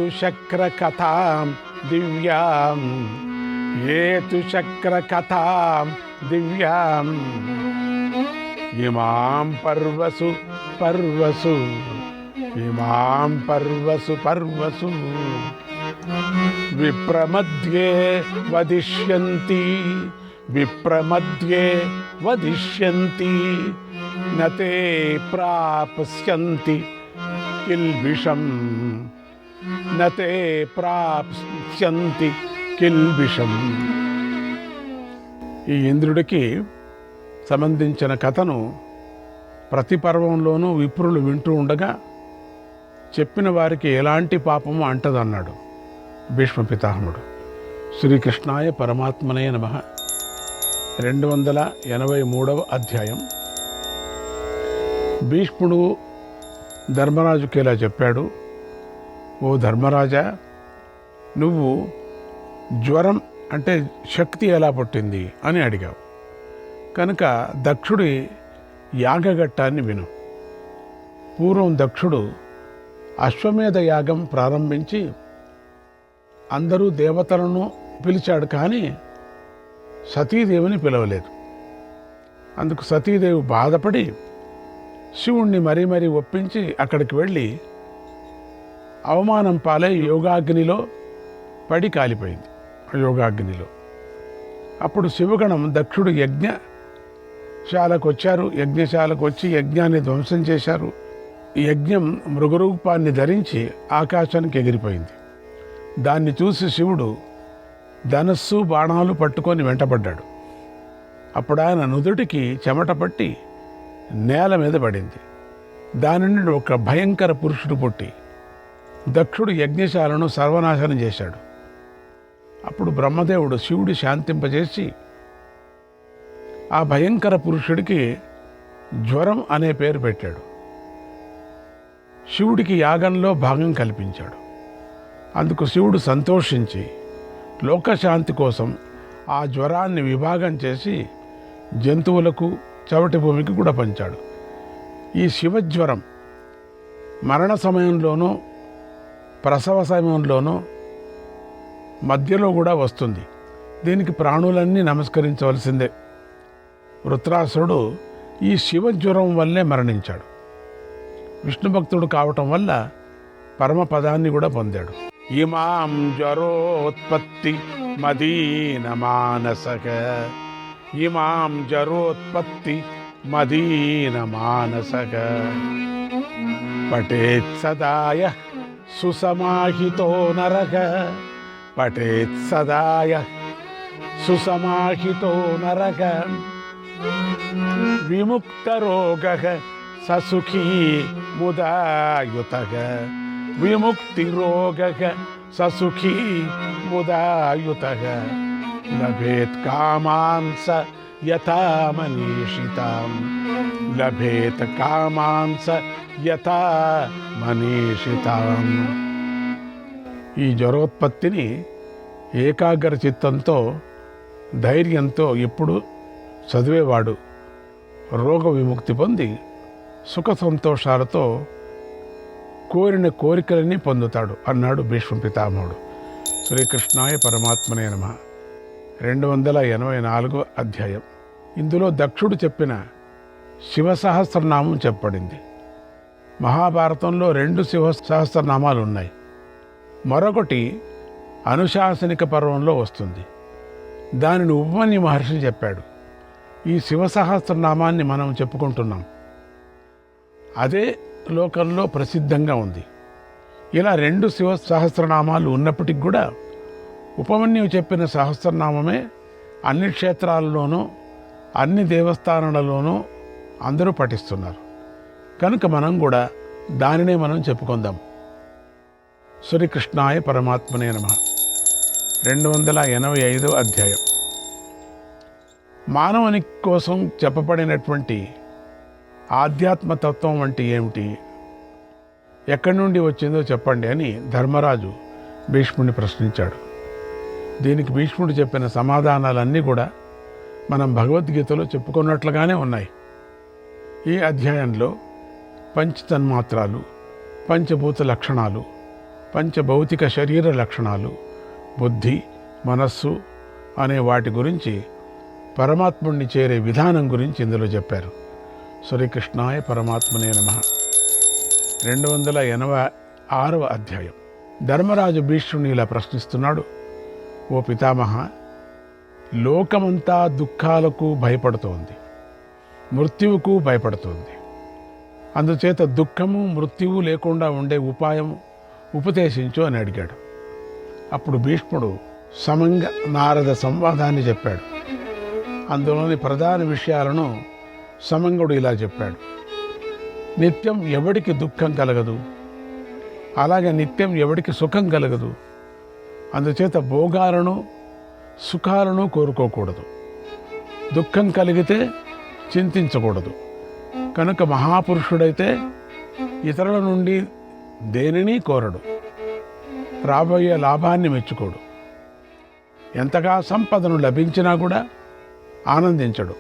తు శక్రకథాం దివ్యాం ఏ తు శక్రకథాం దివ్యాం ఇమాం పర్వసు పర్వసు ఇమాం పర్వసు పర్వసు విప్రమధ్యే వదిష్యంతి విప్రమధ్యే వదిష్యంతి నతే ప్రాప్స్యంతి కిల్బిషం నతే ప్రాప్స్యంతి కిల్బిషం. ఈ ఇంద్రుడికి సంబంధించిన కథను ప్రతి పర్వంలోనూ విప్రులు వింటూ ఉండగా చెప్పిన వారికి ఎలాంటి పాపము అంటదన్నాడు భీష్మ పితామహుడు. శ్రీకృష్ణాయ పరమాత్మనే నమః. 283వ అధ్యాయం. భీష్ముడు ధర్మరాజుకి ఇలా చెప్పాడు, ఓ ధర్మరాజా, నువ్వు జ్వరం అంటే శక్తి ఎలా పుట్టింది అని అడిగావు కనుక దక్షుడి యాగఘట్టాన్ని విను. పూర్వం దక్షుడు అశ్వమేధ యాగం ప్రారంభించి అందరూ దేవతలను పిలిచాడు, కానీ సతీదేవిని పిలవలేదు. అందుకు సతీదేవి బాధపడి శివుణ్ణి మరీ మరీ ఒప్పించి అక్కడికి వెళ్ళి అవమానం పాలై యోగాగ్నిలో పడి కాలిపోయింది. యోగాగ్నిలో అప్పుడు శివగణం దక్షుడు యజ్ఞశాలకు వచ్చారు. యజ్ఞశాలకు వచ్చి యజ్ఞాన్ని ధ్వంసం చేశారు. యజ్ఞం మృగరూపాన్ని ధరించి ఆకాశానికి ఎగిరిపోయింది. దాన్ని చూసి శివుడు ధనస్సు బాణాలు పట్టుకొని వెంటబడ్డాడు. అప్పుడు ఆయన నుదుటికి చెమట పట్టి నేల మీద పడింది. దాని నుండి ఒక భయంకర పురుషుడు పుట్టి దక్షుడు యజ్ఞశాలను సర్వనాశనం చేశాడు. అప్పుడు బ్రహ్మదేవుడు శివుడి శాంతింపజేసి ఆ భయంకర పురుషుడికి జ్వరం అనే పేరు పెట్టాడు. శివుడికి యాగంలో భాగం కల్పించాడు. అందుకు శివుడు సంతోషించి లోకశాంతి కోసం ఆ జ్వరాన్ని విభాగం చేసి జంతువులకు చవటి భూమికి కూడా పంచాడు. ఈ శివజ్వరం మరణ సమయంలోనూ ప్రసవ సమయంలోనూ మధ్యలో కూడా వస్తుంది. దీనికి ప్రాణులన్నీ నమస్కరించవలసిందే. వృత్రాసురుడు ఈ శివజ్వరం వల్లే మరణించాడు. విష్ణు భక్తుడు కావటం వల్ల పరమపదాన్ని కూడా పొందాడు. ఇమాం జ్వరోత్పత్తి మదీన మానసక ఇమాం జ్వరోత్పత్తి మదీన మానసక పఠేత్ సదాయ సుసమాహితో నరక పఠేత్ సదాయ సుసమాహితో నరక విముక్తరోగః ససుఖీ ముదాయుతః విముక్తిరోగః ససుఖీ ముదాయుతః లభేత్ కామాన్ స యథా మనీషితాం లభేత్ కామాన్ స యథా మనీషితాం. ఈ జ్వరోత్పత్తిని ఏకాగ్ర చిత్తంతో ధైర్యంతో ఎప్పుడు చదివేవాడు రోగ విముక్తి పొంది సుఖ సంతోషాలతో కోరిన కోరికలని పొందుతాడు అన్నాడు భీష్మ పితామహుడు. శ్రీకృష్ణాయ పరమాత్మనే నమః. 284వ అధ్యాయం. ఇందులో దక్షుడు చెప్పిన శివ సహస్రనామం చెప్పబడింది. మహాభారతంలో 2 శివ సహస్రనామాలు ఉన్నాయి. మరొకటి అనుశాసనిక పర్వంలో వస్తుంది. దానిని ఉపమన్యు మహర్షి చెప్పాడు. ఈ శివ సహస్రనామాన్ని మనం చెప్పుకుంటున్నాం. అదే లోకంలో ప్రసిద్ధంగా ఉంది. ఇలా 2 శివ సహస్రనామాలు ఉన్నప్పటికి కూడా ఉపమన్యువు చెప్పిన సహస్రనామమే అన్ని క్షేత్రాలలోనూ అన్ని దేవస్థానాలలోనూ అందరూ పఠిస్తున్నారు. కనుక మనం కూడా దానినే మనం చెప్పుకుందాం. శ్రీకృష్ణాయ పరమాత్మనే నమః. 285వ అధ్యాయం. మానవుని కోసం చెప్పబడినటువంటి ఆధ్యాత్మతత్వం అంటే ఏమిటి, ఎక్కడి నుండి వచ్చిందో చెప్పండి అని ధర్మరాజు భీష్ముడిని ప్రశ్నించాడు. దీనికి భీష్ముడు చెప్పిన సమాధానాలన్నీ కూడా మనం భగవద్గీతలో చెప్పుకున్నట్లుగానే ఉన్నాయి. ఈ అధ్యాయంలో పంచతన్మాత్రాలు, పంచభూత లక్షణాలు, పంచభౌతిక శరీర లక్షణాలు, బుద్ధి, మనస్సు అనే వాటి గురించి, పరమాత్ముడిని చేరే విధానం గురించి ఇందులో చెప్పారు. శ్రీకృష్ణాయ పరమాత్మనే నమః. 286వ అధ్యాయం. ధర్మరాజు భీష్ముని ఇలా ప్రశ్నిస్తున్నాడు. ఓ పితామహ, లోకమంతా దుఃఖాలకు భయపడుతోంది, మృత్యువుకు భయపడుతోంది. అందుచేత దుఃఖము మృత్యువు లేకుండా ఉండే ఉపాయం ఉపదేశించు అని అడిగాడు. అప్పుడు భీష్ముడు సమంగ నారద సంవాదాన్ని చెప్పాడు. అందులోని ప్రధాన విషయాలను సమంగుడు ఇలా చెప్పాడు. నిత్యం ఎవడికి దుఃఖం కలగదు, అలాగే నిత్యం ఎవడికి సుఖం కలగదు. అందుచేత భోగాలను సుఖాలను కోరుకోకూడదు. దుఃఖం కలిగితే చింతించకూడదు. కనుక మహాపురుషుడైతే ఇతరుల నుండి దేనిని కోరడు, రాబోయే లాభాన్ని మెచ్చుకోడు. ఎంతగా సంపదను లభించినా కూడా ఆనందించడు,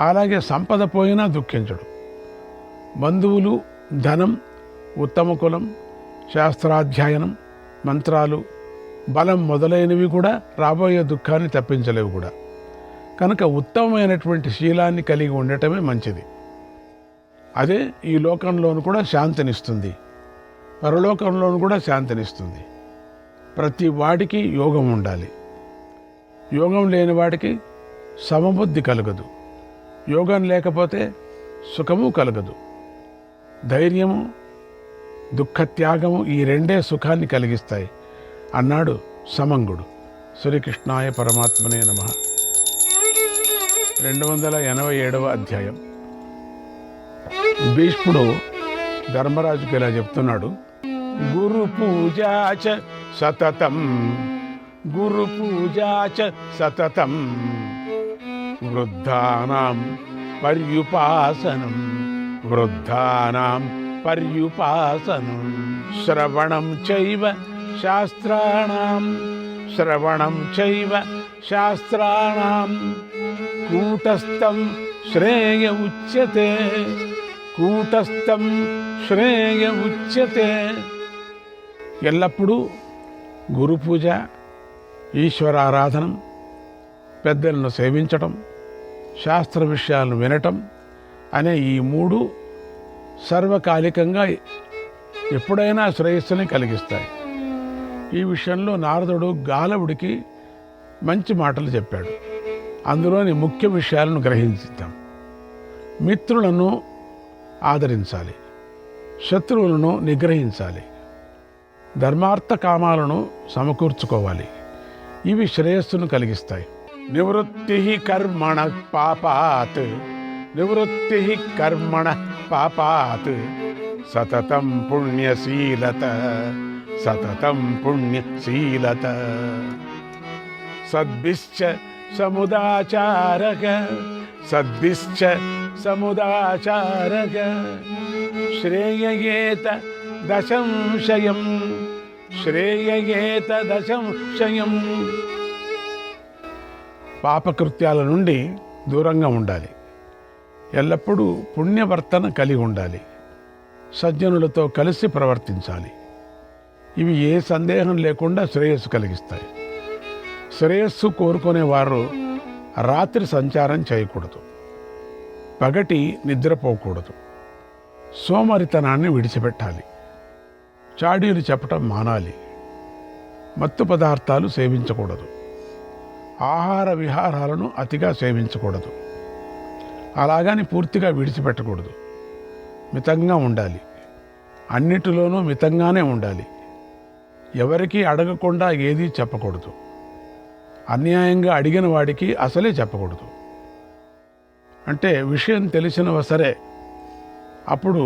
అలాగే సంపద పోయినా దుఃఖించడు. బంధువులు, ధనం, ఉత్తమ కులం, శాస్త్రాధ్యయనం, మంత్రాలు, బలం మొదలైనవి కూడా రాబోయే దుఃఖాన్ని తప్పించలేవు కూడా. కనుక ఉత్తమమైనటువంటి శీలాన్ని కలిగి ఉండటమే మంచిది. అదే ఈ లోకంలోను కూడా శాంతినిస్తుంది, పరలోకంలోను కూడా శాంతినిస్తుంది. ప్రతి వాడికి యోగం ఉండాలి. యోగం లేని వాడికి సమబుద్ధి కలగదు. యోగం లేకపోతే సుఖము కలగదు. ధైర్యము, దుఃఖత్యాగము ఈ రెండే సుఖాన్ని కలిగిస్తాయి అన్నాడు సమంగుడు. శ్రీకృష్ణాయ పరమాత్మనే నమః. 287వ అధ్యాయం. భీష్ముడు ధర్మరాజుకి ఇలా చెప్తున్నాడు. గురు పూజాచ సతతం, గురు పూజాచ సతతం, వృద్ధానాం పర్యుపాసనం, వృద్ధానాం పర్యుపాసనం, శ్రవణం చైవ శాస్త్రాణాం, శ్రవణం చైవ శాస్త్రాణాం, కూటస్థం శ్రేయ ఉచ్యతే, కూటస్థం శ్రేయ ఉచ్యతే. ఎల్లప్పుడూ గురు పూజ, ఈశ్వరారాధనం, పెద్దలను సేవించటం, శాస్త్ర విషయాలను వినటం అనే ఈ మూడు సర్వకాలికంగా ఎప్పుడైనా శ్రేయస్సుని కలిగిస్తాయి. ఈ విషయంలో నారదుడు గాలవుడికి మంచి మాటలు చెప్పాడు. అందులోని ముఖ్య విషయాలను గ్రహించుతాం. మిత్రులను ఆదరించాలి, శత్రువులను నిగ్రహించాలి, ధర్మార్థ కామాలను సమకూర్చుకోవాలి. ఇవి శ్రేయస్సును కలిగిస్తాయి. నివృత్తి కర్మణ పాపాత్, నివృత్తి కర్మణ పాపాత్, సతతం పుణ్యశీలత, సతతం పుణ్యశీలత, సద్భిశ్చ సముదాచారక, సద్భిశ్చ సముదాచారక, శ్రేయయేత దశంశయం, శ్రేయయేత దశంశయం. పాపకృత్యాల నుండి దూరంగా ఉండాలి. ఎల్లప్పుడూ పుణ్యవర్తన కలిగి ఉండాలి. సజ్జనులతో కలిసి ప్రవర్తించాలి. ఇవి ఏ సందేహం లేకుండా శ్రేయస్సు కలిగిస్తాయి. శ్రేయస్సు కోరుకునేవారు రాత్రి సంచారం చేయకూడదు, పగటి నిద్రపోకూడదు, సోమరితనాన్ని విడిచిపెట్టాలి, చాడీలు చెప్పటం మానాలి, మత్తు పదార్థాలు సేవించకూడదు, ఆహార విహారాలను అతిగా సేవించకూడదు, అలాగని పూర్తిగా విడిచిపెట్టకూడదు. మితంగా ఉండాలి. అన్నిటిలోనూ మితంగానే ఉండాలి. ఎవరికీ అడగకుండా ఏదీ చెప్పకూడదు. అన్యాయంగా అడిగిన వాడికి అసలే చెప్పకూడదు. అంటే విషయం తెలిసినవ సరే, అప్పుడు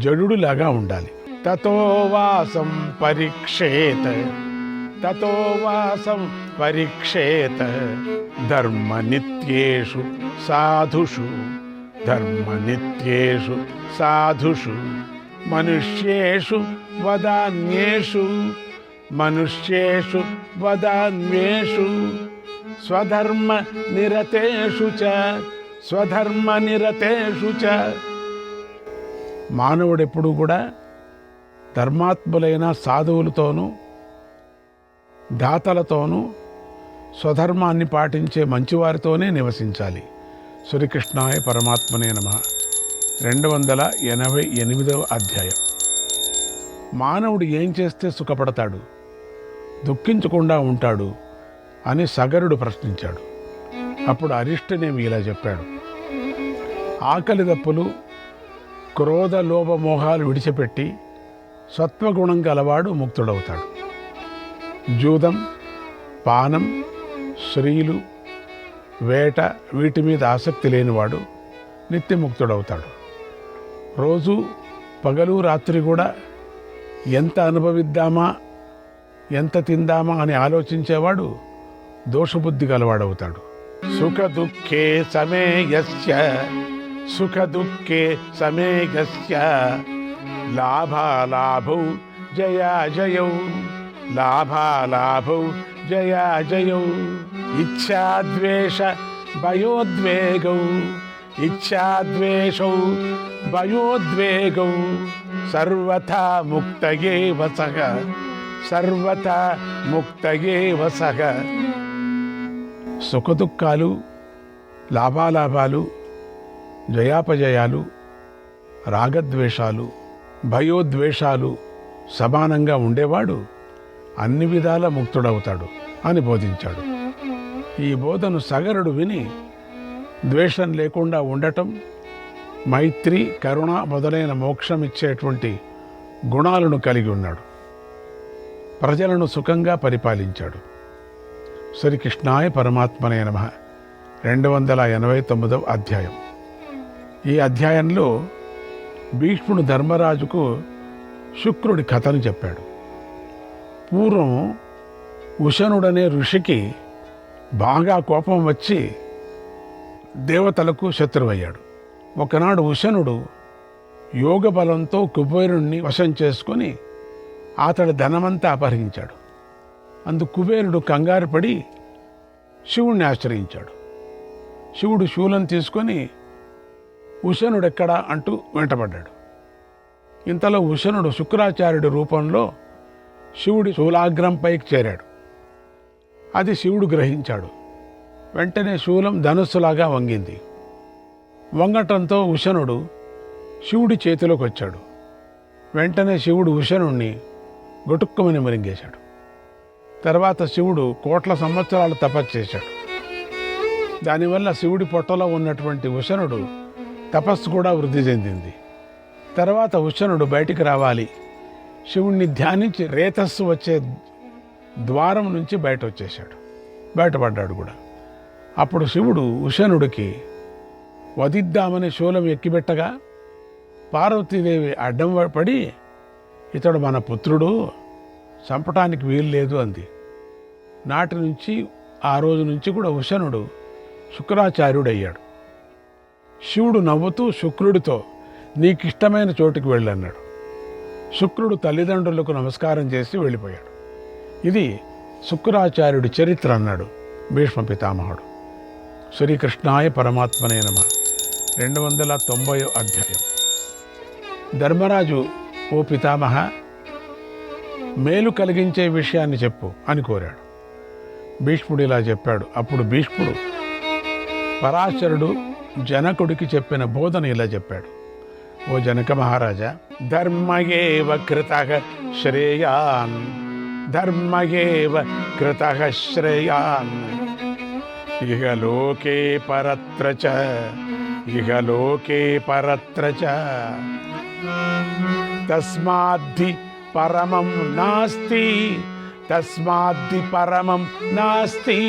జడులాగా ఉండాలి. తతో వాసం పరీక్షేత, తతో వాసం పరీక్షేత, ధర్మనిత్యేషు సాధుషు, ధర్మనిత్యేషు సాధుషు, మనుష్యేషు వదాన్యేషు, మనుష్యేషు వదాన్యేషు, స్వధర్మ నిరతేషు చ, స్వధర్మ నిరతేషు చ. మానవుడెప్పుడు కూడా ధర్మాత్ములైన సాధువులతోనూ దాతలతోనూ స్వధర్మాన్ని పాటించే మంచివారితోనే నివసించాలి. శ్రీకృష్ణాయ పరమాత్మనే నమః. 288వ అధ్యాయం. మానవుడు ఏం చేస్తే సుఖపడతాడు, దుఃఖించకుండా ఉంటాడు అని సగరుడు ప్రశ్నించాడు. అప్పుడు అరిష్టనేమి ఇలా చెప్పాడు: ఆకలి దప్పులు, క్రోధ లోభ మోహాలు విడిచిపెట్టి సత్వగుణం గలవాడు ముక్తుడవుతాడు. జూదం, పానం, స్త్రీలు, వేట వీటి మీద ఆసక్తి లేనివాడు నిత్యముక్తుడవుతాడు. రోజు పగలు రాత్రి కూడా ఎంత అనుభవిద్దామా, ఎంత తిందామా అని ఆలోచించేవాడు దోషబుద్ధి గలవాడవుతాడు. సుఖ దుఃఖే సమేయస్య, సుఖ దుఃఖే సమేయస్య, లాభాలాభౌ జయాజయౌ, లాభాలాభౌ జయాజయౌ, ఇచ్ఛాద్వేష భయోద్వేగౌ, ఇచ్ఛాద్వేషౌ భయోద్వేగౌ, సర్వథా ముక్తయే వసః, సర్వథా ముక్తయే వసః. సుఖదుఖాలు, లాభాలాభాలు, జయాపజయాలు, రాగద్వేషాలు, భయోద్వేషాలు సమానంగా ఉండేవాడు అన్ని విధాల ముక్తుడవుతాడు అని బోధించాడు. ఈ బోధను సగరుడు విని ద్వేషం లేకుండా ఉండటం, మైత్రి, కరుణ మొదలైన మోక్షం ఇచ్చేటువంటి గుణాలను కలిగి ఉన్నాడు. ప్రజలను సుఖంగా పరిపాలించాడు. శ్రీకృష్ణాయ పరమాత్మనే నమః. 289వ అధ్యాయం. ఈ అధ్యాయంలో భీష్ముడు ధర్మరాజుకు శుక్రుడి కథను చెప్పాడు. పూర్వం ఉశనుడనే ఋషికి బాగా కోపం వచ్చి దేవతలకు శత్రువయ్యాడు. ఒకనాడు ఉశనుడు యోగ బలంతో కుబేరుణ్ణి వశం చేసుకొని అతడి ధనమంతా అపహరించాడు. అందుకు కుబేరుడు కంగారు పడి శివుణ్ణి ఆశ్రయించాడు. శివుడు శూలం తీసుకొని ఉశనుడెక్కడా అంటూ వెంటబడ్డాడు. ఇంతలో ఉశనుడు శుక్రాచార్యుడి రూపంలో శివుడి శూలాగ్రంపైకి చేరాడు. అది శివుడు గ్రహించాడు. వెంటనే శూలం ధనుస్సులాగా వంగింది. వంగటంతో ఉశనుడు శివుడి చేతిలోకి వచ్చాడు. వెంటనే శివుడు ఉశనుణ్ణి గొటుక్కుమని మరింగేశాడు. తర్వాత శివుడు కోట్ల సంవత్సరాలు తపస్సు చేశాడు. దానివల్ల శివుడి పొట్టలో ఉన్నటువంటి ఉశనుడు తపస్సు కూడా వృద్ధి చెందింది. తర్వాత ఉశనుడు బయటికి రావాలి, శివుణ్ణి ధ్యానించి రేతస్సు వచ్చే ద్వారం నుంచి బయటపడ్డాడు కూడా. అప్పుడు శివుడు ఉశనుడికి వధిద్దామని శూలం ఎక్కిబెట్టగా పార్వతీదేవి అడ్డం పడి, ఇతడు మన పుత్రుడు, చంపటానికి వీలు లేదు అంది. నాటి నుంచి ఆ రోజు నుంచి కూడా ఉశనుడు శుక్రాచార్యుడయ్యాడు. శివుడు నవ్వుతూ శుక్రుడితో నీకిష్టమైన చోటుకి వెళ్ళన్నాడు. శుక్రుడు తల్లిదండ్రులకు నమస్కారం చేసి వెళ్ళిపోయాడు. ఇది శుక్రాచార్యుడి చరిత్ర అన్నాడు భీష్మ పితామహుడు. శ్రీకృష్ణాయ పరమాత్మనే నమః. 290వ అధ్యాయం. ధర్మరాజు, ఓ పితామహ, మేలు కలిగించే విషయాన్ని చెప్పు అని కోరాడు. భీష్ముడు ఇలా చెప్పాడు. అప్పుడు భీష్ముడు పరాశరుడు జనకుడికి చెప్పిన బోధన ఇలా చెప్పాడు. ఓ జనక మహారాజా, ధర్మయేవ కృతః శ్రేయాన్, ధర్మయేవ కృతః శ్రేయాన్, ఇహ లోకే పరత్ర చ, ఇహ లోకే పరత్ర చ, తస్మాద్ధి పరమం నాస్తి, తస్మాద్ధి పరమం నాస్తి,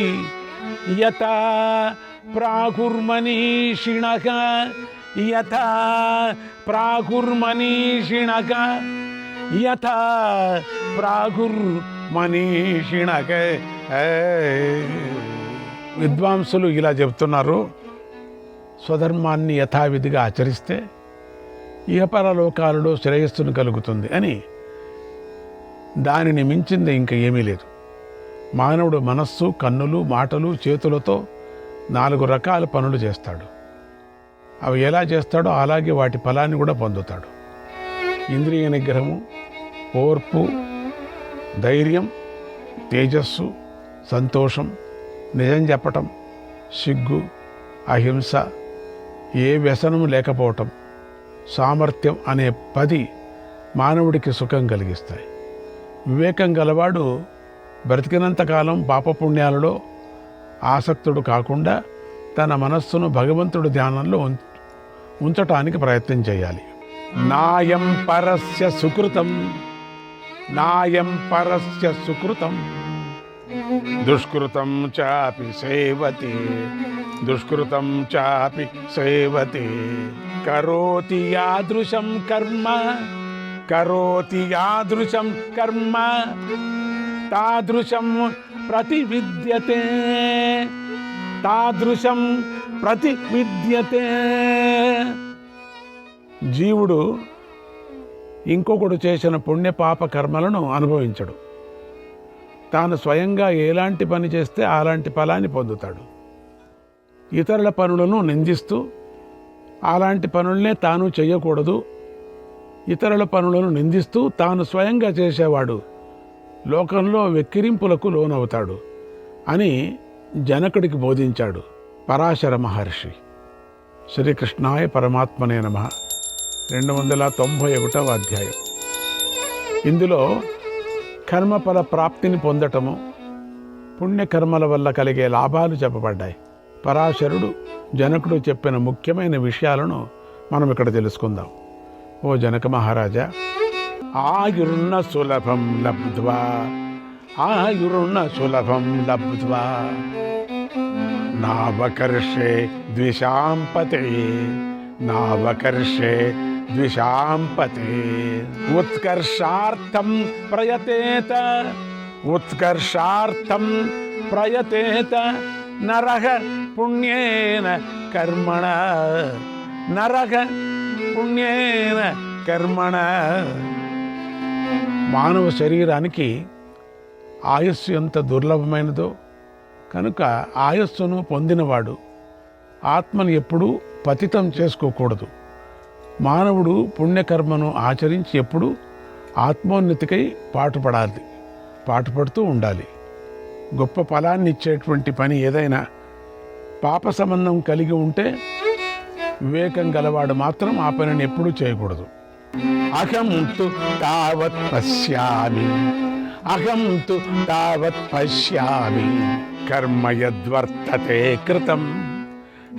యథా ప్రాగుర్మనీషిణః, యథా ప్రాగుర్మనీషిణః, యథా ప్రాగుర్మనీషిణః. విద్వాంసులు ఇలా చెప్తున్నారు, స్వధర్మాన్ని యథావిధిగా ఆచరిస్తే ఇహపరలోకాలలో శ్రేయస్సును కలుగుతుంది అని. దానిని మించింది ఇంక ఏమీ లేదు. మానవుడు మనస్సు, కన్నులు, మాటలు, చేతులతో 4 రకాల పనులు చేస్తాడు. అవి ఎలా చేస్తాడో అలాగే వాటి ఫలాన్ని కూడా పొందుతాడు. ఇంద్రియ నిగ్రహము, ఓర్పు, ధైర్యం, తేజస్సు, సంతోషం, నిజం చెప్పటం, సిగ్గు, అహింస, ఏ వ్యసనము లేకపోవటం, సామర్థ్యం అనే 10 మానవుడికి సుఖం కలిగిస్తాయి. వివేకం గలవాడు బ్రతికినంతకాలం పాపపుణ్యాలలో ఆసక్తుడు కాకుండా తన మనస్సును భగవంతుడి ధ్యానంలో ఉంచటానికి ప్రయత్నం చేయాలి. నాయం పరస్య సుకృతం, నాయం పరస్య సుకృతం, దుష్కృతం చాపి సేవతే, దుష్కృతం చాపి సేవతే, కరోతి యాదృశం కర్మ, కరోతి యాదృశం కర్మ, తాదృశం ప్రతివిద్యతే, తాదృశం ప్రతివిద్యతే. జీవుడు ఇంకొకడు చేసిన పుణ్యపాప కర్మలను అనుభవించడు. తాను స్వయంగా ఎలాంటి పని చేస్తే అలాంటి ఫలాన్ని పొందుతాడు. ఇతరుల పనులను నిందిస్తూ అలాంటి పనులనే తాను చేయకూడదు, ఇతరుల పనులను నిందిస్తూ తాను స్వయంగా చేసేవాడు లోకంలో వెక్కిరింపులకు లోనవుతాడు అని జనకుడికి బోధించాడు పరాశర మహర్షి. శ్రీకృష్ణాయ పరమాత్మనే నమః. 291వ అధ్యాయం. ఇందులో కర్మఫల ప్రాప్తిని పొందటము, పుణ్యకర్మల వల్ల కలిగే లాభాలు చెప్పబడ్డాయి. పరాశరుడు జనకుడు చెప్పిన ముఖ్యమైన విషయాలను మనం ఇక్కడ తెలుసుకుందాం. ఓ జనక మహారాజా, ఆయుర్న సులభం లబ్ధ్వా, ఆయుర్న సులభం లబ్ధ్వా, నావకర్షే ద్విషాంపతే, నావకర్షే ద్విషాంపతే, ఉత్కర్షార్థం ప్రయతేత, ఉత్కర్షార్థం ప్రయతేత, నరః పుణ్యేన కర్మణ, నరః పుణ్యేన కర్మణ. మానవ శరీరానికి ఆయుస్సు ఎంత దుర్లభమైనదో కనుక ఆయుస్సును పొందినవాడు ఆత్మను ఎప్పుడూ పతితం చేసుకోకూడదు. మానవుడు పుణ్యకర్మను ఆచరించి ఎప్పుడూ ఆత్మోన్నతికై పాటుపడుతూ ఉండాలి. గొప్ప ఫలాన్ని ఇచ్చేటువంటి పని ఏదైనా పాప సంబంధం కలిగి ఉంటే వివేకం గలవాడు మాత్రం ఆ పనిని ఎప్పుడూ చేయకూడదు. అహం తు తావత్ పశ్యామి, అహం తు తావత్ పశ్యామి, కర్మ యద్వర్తతే కృతం,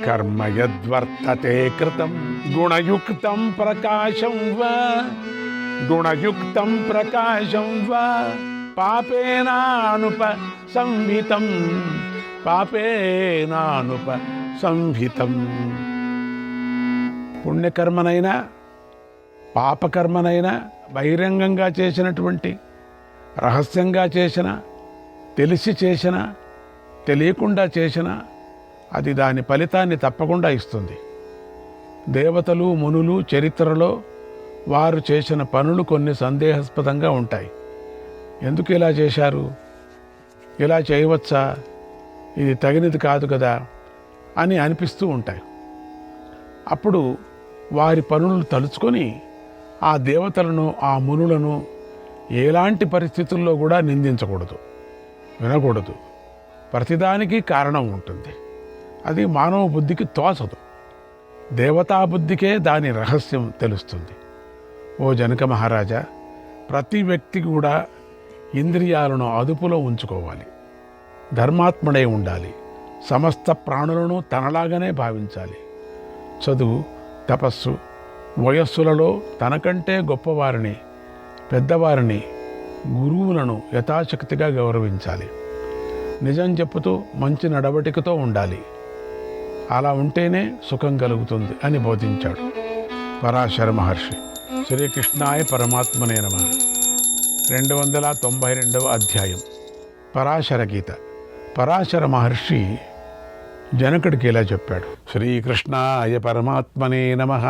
కర్మ యద్వర్తతే కృతం, గుణయుక్తం ప్రకాశం వా, గుణయుక్తం ప్రకాశం వా, పాపేనానుప సంహితం, పాపేనానుప సంహితం. పుణ్యకర్మనైనా పాపకర్మనైనా బహిరంగంగా చేసినటువంటి, రహస్యంగా చేసిన, తెలిసి చేసిన, తెలియకుండా చేసిన అది దాని ఫలితాన్ని తప్పకుండా ఇస్తుంది. దేవతలు మునులు చరిత్రలో వారు చేసిన పనులు కొన్ని సందేహాస్పదంగా ఉంటాయి. ఎందుకు ఇలా చేశారు, ఇలా చేయవచ్చా, ఇది తగినది కాదు కదా అని అనిపిస్తూ ఉంటాయి. అప్పుడు వారి పనులను తలుచుకొని ఆ దేవతలను, ఆ మునులను ఎలాంటి పరిస్థితుల్లో కూడా నిందించకూడదు, వినకూడదు. ప్రతిదానికి కారణం ఉంటుంది. అది మానవ బుద్ధికి తోచదు. దేవతా బుద్ధికే దాని రహస్యం తెలుస్తుంది. ఓ జనక మహారాజా, ప్రతి వ్యక్తి కూడా ఇంద్రియాలను అదుపులో ఉంచుకోవాలి. ధర్మాత్ముడై ఉండాలి. సమస్త ప్రాణులను తనలాగానే భావించాలి. చదువు, తపస్సు, వయస్సులలో తనకంటే గొప్పవారిని, పెద్దవారిని, గురువులను యథాశక్తిగా గౌరవించాలి. నిజం చెప్పుతూ మంచి నడవడికతో ఉండాలి. అలా ఉంటేనే సుఖం కలుగుతుంది అని బోధించాడు పరాశర మహర్షి. శ్రీకృష్ణాయ పరమాత్మనే నమః. 292వ అధ్యాయం. పరాశర గీత. పరాశర మహర్షి జనకుడికి ఇలా చెప్పాడు. శ్రీకృష్ణాయ పరమాత్మనే నమః.